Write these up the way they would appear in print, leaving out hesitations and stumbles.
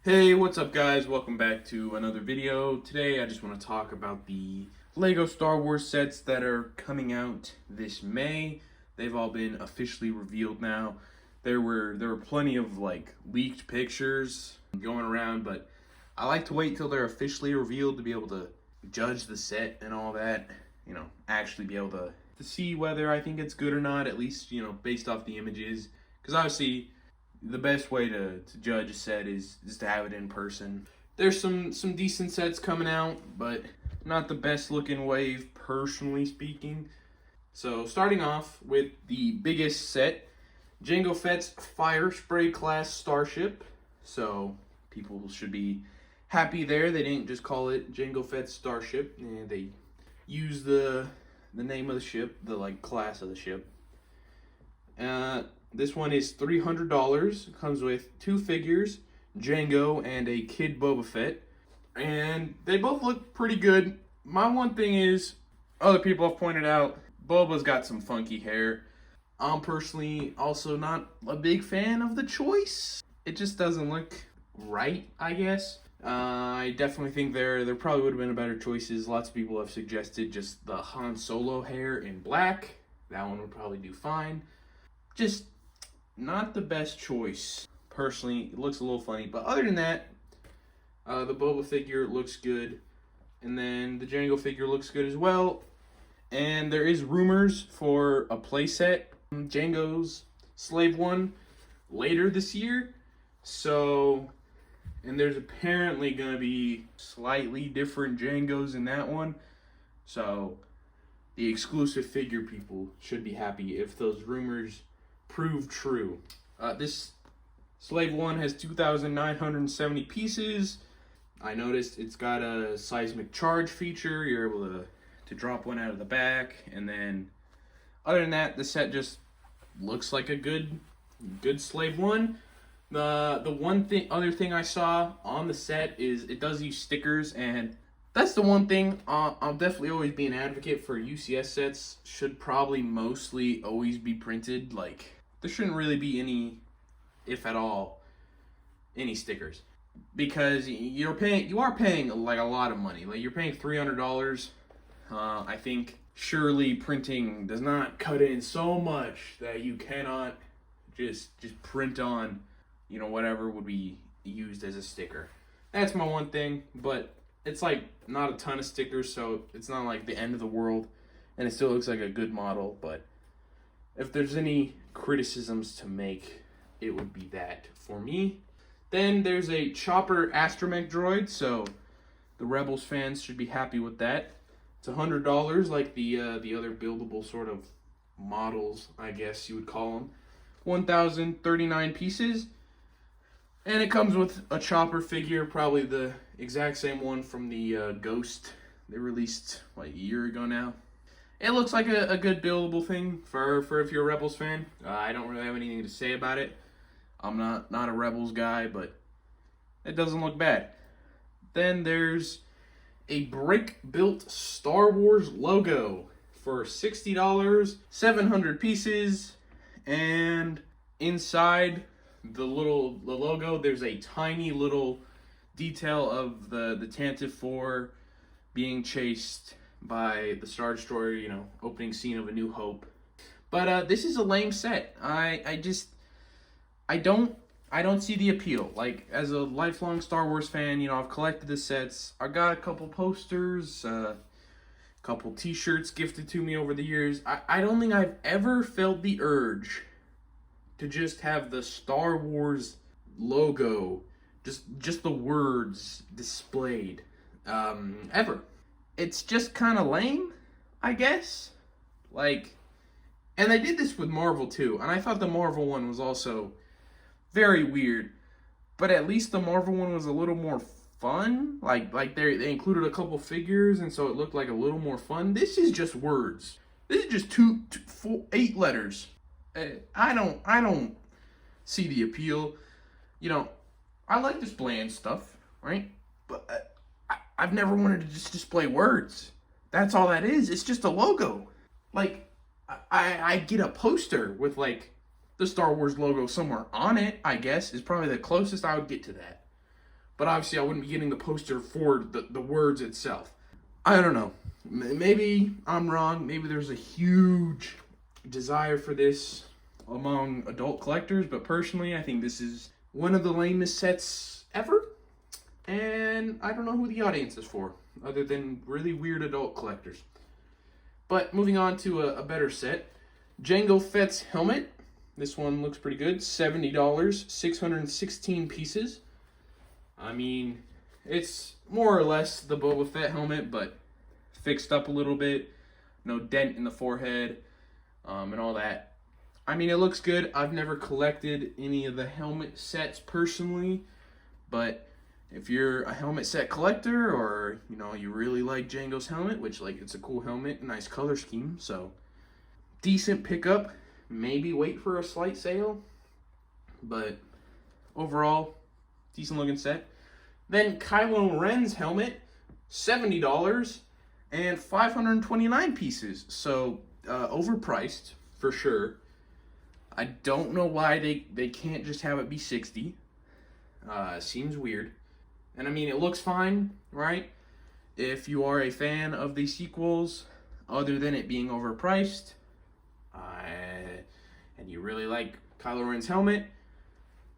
Hey, what's up guys? Welcome back to another video. Today I just want to talk about the Lego Star Wars sets that are coming out this May. They've all been officially revealed now. There were plenty of leaked pictures going around, but I like to wait till they're officially revealed to be able to judge the set and all that. Actually be able to see whether I think it's good or not, at least, based off the images. Because obviously the best way to judge a set is to have it in person. There's some decent sets coming out, but not the best looking wave, personally speaking. So starting off with the biggest set, Jango Fett's Fire Spray class starship. So people should be happy there. They didn't just call it Jango Fett's starship. They used the name of the ship, the class of the ship. This one is $300. It comes with two figures, Jango and a kid Boba Fett. And they both look pretty good. My one thing is, other people have pointed out, Boba's got some funky hair. I'm personally also not a big fan of the choice. It just doesn't look right, I guess. I definitely think there probably would have been better choices. Lots of people have suggested just the Han Solo hair in black. That one would probably do fine. Just not the best choice. Personally, it looks a little funny. But other than that, the Boba figure looks good. And then the Jango figure looks good as well. And there is rumors for a playset, Jango's Slave One, later this year. So, and there's apparently going to be slightly different Jangos in that one. So, the exclusive figure people should be happy if those rumors prove true. This Slave One has 2,970 pieces. I noticed it's got a seismic charge feature. You're able to drop one out of the back, and then other than that, the set just looks like a good Slave One. The other thing I saw on the set is it does use stickers, and that's the one thing I'll definitely always be an advocate for. UCS sets should probably mostly always be printed. There shouldn't really be any, if at all, any stickers, because you are paying a lot of money. You're paying $300. I think surely printing does not cut in so much that you cannot just print on whatever would be used as a sticker. That's my one thing, but it's not a ton of stickers, so it's not the end of the world, and it still looks like a good model. But if there's any criticisms to make, it would be that for me. Then there's a Chopper astromech droid, so the Rebels fans should be happy with that. It's $100, like the other buildable sort of models, I guess you would call them. 1,039 pieces, and it comes with a Chopper figure, probably the exact same one from the Ghost they released a year ago now. It looks like a good buildable thing for if you're a Rebels fan. I don't really have anything to say about it. I'm not a Rebels guy, but it doesn't look bad. Then there's a brick-built Star Wars logo for $60, 700 pieces, and inside the logo, there's a tiny little detail of the Tantive 4 being chased by the Star Destroyer, opening scene of A New Hope. But this is a lame set. I don't see the appeal. As a lifelong Star Wars fan, I've collected the sets. I got a couple posters, a couple t-shirts gifted to me over the years. I don't think I've ever felt the urge to just have the Star Wars logo, just the words displayed, ever. It's just kind of lame, I guess. And they did this with Marvel too, and I thought the Marvel one was also very weird, but at least the Marvel one was a little more fun. They included a couple figures, and so it looked like a little more fun. This is just words. This is just 8 letters. I don't see the appeal. I like displaying stuff, right? But I've never wanted to just display words. That's all that is. It's just a logo. I get a poster with the Star Wars logo somewhere on it, I guess, is probably the closest I would get to that. but obviously I wouldn't be getting the poster for the words itself. I don't know. Maybe I'm wrong. Maybe there's a huge desire for this among adult collectors, but personally, I think this is one of the lamest sets ever. And I don't know who the audience is for, other than really weird adult collectors. But moving on to a better set, Jango Fett's helmet. This one looks pretty good. $70, 616 pieces. I mean, it's more or less the Boba Fett helmet, but fixed up a little bit. No dent in the forehead, and all that. I mean, it looks good. I've never collected any of the helmet sets personally, but if you're a helmet set collector, or you really like Jango's helmet, which it's a cool helmet, nice color scheme, so decent pickup. Maybe wait for a slight sale, but overall, decent looking set. Then Kylo Ren's helmet, $70 and 529 pieces, so overpriced for sure. I don't know why they can't just have it be 60. Seems weird. And I mean, it looks fine, right? If you are a fan of the sequels, other than it being overpriced, and you really like Kylo Ren's helmet,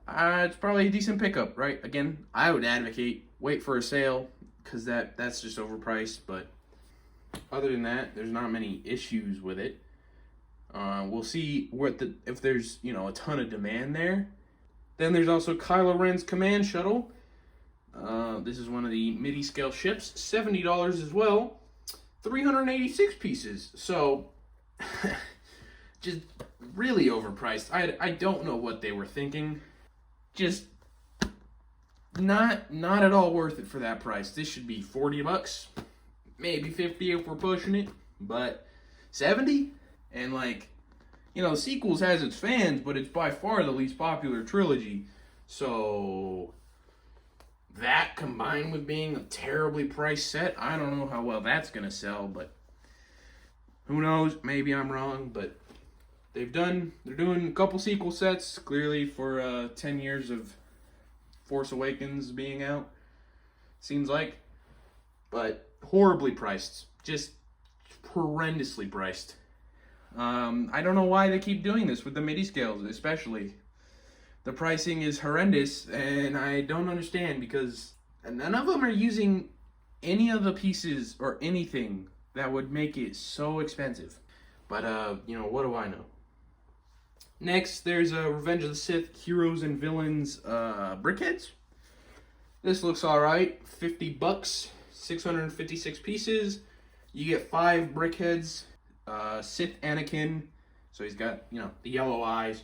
it's probably a decent pickup, right? Again, I would advocate wait for a sale, because that's just overpriced, but other than that, there's not many issues with it. We'll see if there's a ton of demand there. Then there's also Kylo Ren's command shuttle. This is one of the MIDI scale ships, $70 as well, 386 pieces. So just really overpriced. I don't know what they were thinking. Just not at all worth it for that price. This should be $40, maybe 50 if we're pushing it, but 70. And the sequels has its fans, but it's by far the least popular trilogy. So that combined with being a terribly priced set, I don't know how well that's gonna sell, but who knows? Maybe I'm wrong, but they're doing a couple sequel sets, clearly for 10 years of Force Awakens being out, seems like, but horribly priced, just horrendously priced. I don't know why they keep doing this with the MIDI scales, especially. The pricing is horrendous, and I don't understand, because none of them are using any of the pieces or anything that would make it so expensive. But, what do I know? Next, there's Revenge of the Sith Heroes and Villains BrickHeadz. This looks alright. $50, 656 pieces. You get 5 BrickHeadz. Sith Anakin, so he's got, the yellow eyes.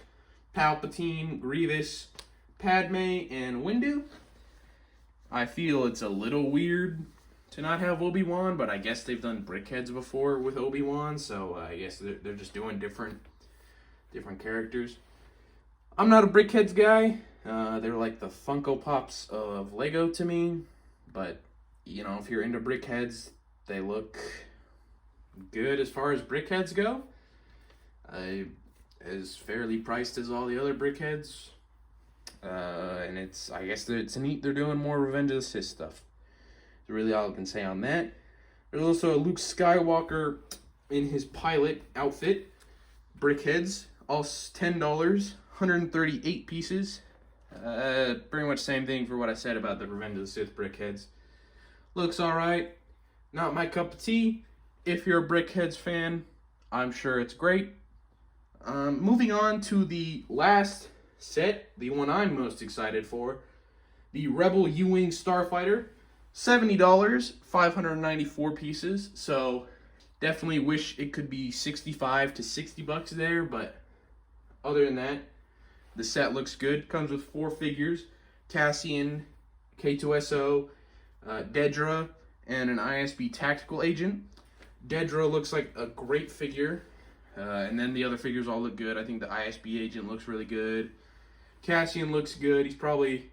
Palpatine, Grievous, Padme, and Windu. I feel it's a little weird to not have Obi-Wan, but I guess they've done BrickHeadz before with Obi-Wan, so I guess they're just doing different characters. I'm not a BrickHeadz guy. They're like the Funko Pops of Lego to me, but if you're into BrickHeadz, they look good as far as BrickHeadz go. As fairly priced as all the other BrickHeadz, and I guess it's neat they're doing more Revenge of the Sith stuff. That's really all I can say on that. There's also a Luke Skywalker in his pilot outfit, BrickHeadz, all $10, 138 pieces. Pretty much same thing for what I said about the Revenge of the Sith BrickHeadz. Looks alright, not my cup of tea. If you're a BrickHeadz fan, I'm sure it's great. Moving on to the last set, the one I'm most excited for, the Rebel U-Wing Starfighter, $70, 594 pieces. So definitely wish it could be $65 to $60 there, but other than that, the set looks good. Comes with 4 figures: Cassian, K2SO, Dedra, and an ISB tactical agent. Dedra looks like a great figure. And then the other figures all look good. I think the ISB agent looks really good. Cassian looks good. He's probably...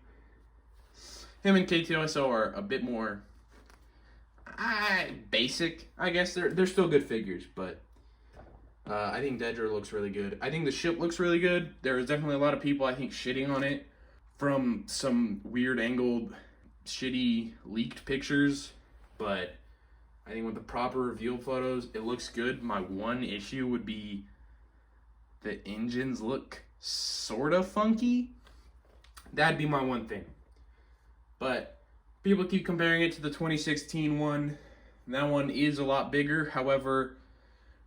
Him and K2SO are a bit more... basic, I guess. They're still good figures, but... I think Dedra looks really good. I think the ship looks really good. There is definitely a lot of people, I think, shitting on it from some weird angled shitty leaked pictures, but I think with the proper reveal photos, it looks good. My one issue would be the engines look sort of funky. That'd be my one thing. But people keep comparing it to the 2016 one. That one is a lot bigger. However,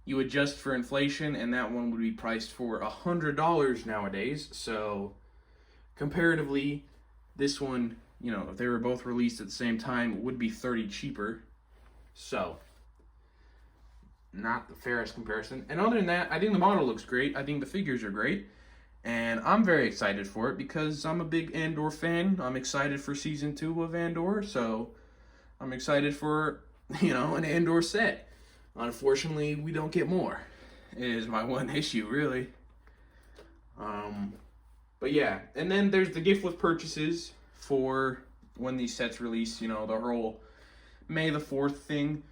you adjust for inflation, and that one would be priced for $100 nowadays. So, comparatively, this one, you know, if they were both released at the same time, would be $30 cheaper. So, not the fairest comparison. And other than that, I think the model looks great. I think the figures are great. And I'm very excited for it because I'm a big Andor fan. I'm excited for Season 2 of Andor. So, I'm excited for, you know, an Andor set. Unfortunately, we don't get more. It is my one issue, really. But yeah, and then there's the gift with purchases for when these sets release, you know, the whole May the 4th thing.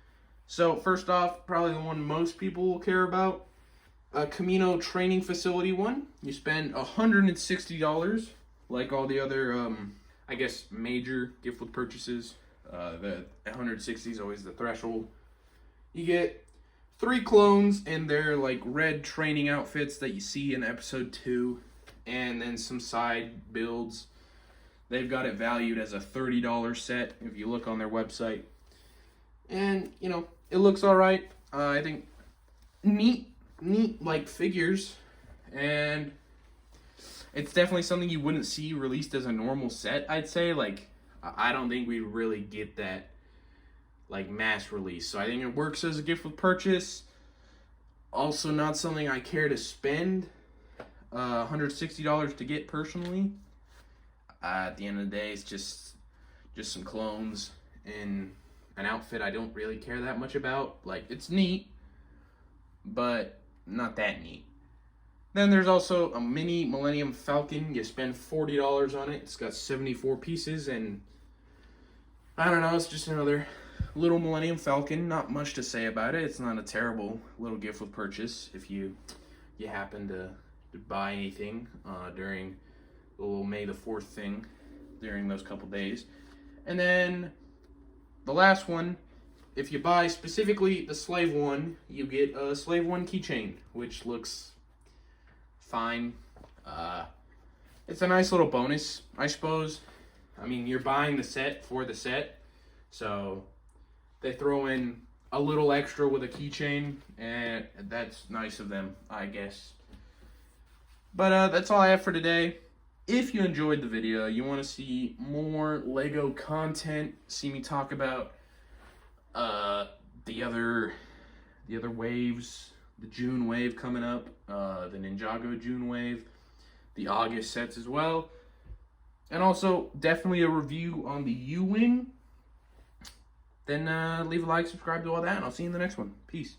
So first off, probably the one most people will care about, a Camino training facility one. You spend $160, like all the other, I guess, major gift with purchases. The 160 is always the threshold. You get 3 clones in their like red training outfits that you see in episode 2, and then some side builds. They've got it valued as a $30 set if you look on their website. And, you know, it looks all right. I think neat like figures, and it's definitely something you wouldn't see released as a normal set. I'd say, like, I don't think we really get that like mass release. So I think it works as a gift with purchase. Also not something I care to spend $160 to get personally. At the end of the day, it's just some clones in an outfit I don't really care that much about. Like, it's neat, but not that neat. Then there's also a mini Millennium Falcon. You spend $40 on it. It's got 74 pieces, and I don't know, it's just another little Millennium Falcon. Not much to say about it. It's not a terrible little gift with purchase if you happen to buy anything during the little May the 4th thing during those couple days. And then the last one, if you buy specifically the Slave one, you get a Slave one keychain, which looks fine. It's a nice little bonus, I suppose. I mean, you're buying the set for the set, so they throw in a little extra with a keychain, and that's nice of them, I guess. But that's all I have for today. If you enjoyed the video, you want to see more LEGO content, see me talk about the other waves, the June wave coming up, the Ninjago June wave, the August sets as well, and also definitely a review on the U-Wing, then leave a like, subscribe to all that, and I'll see you in the next one. Peace.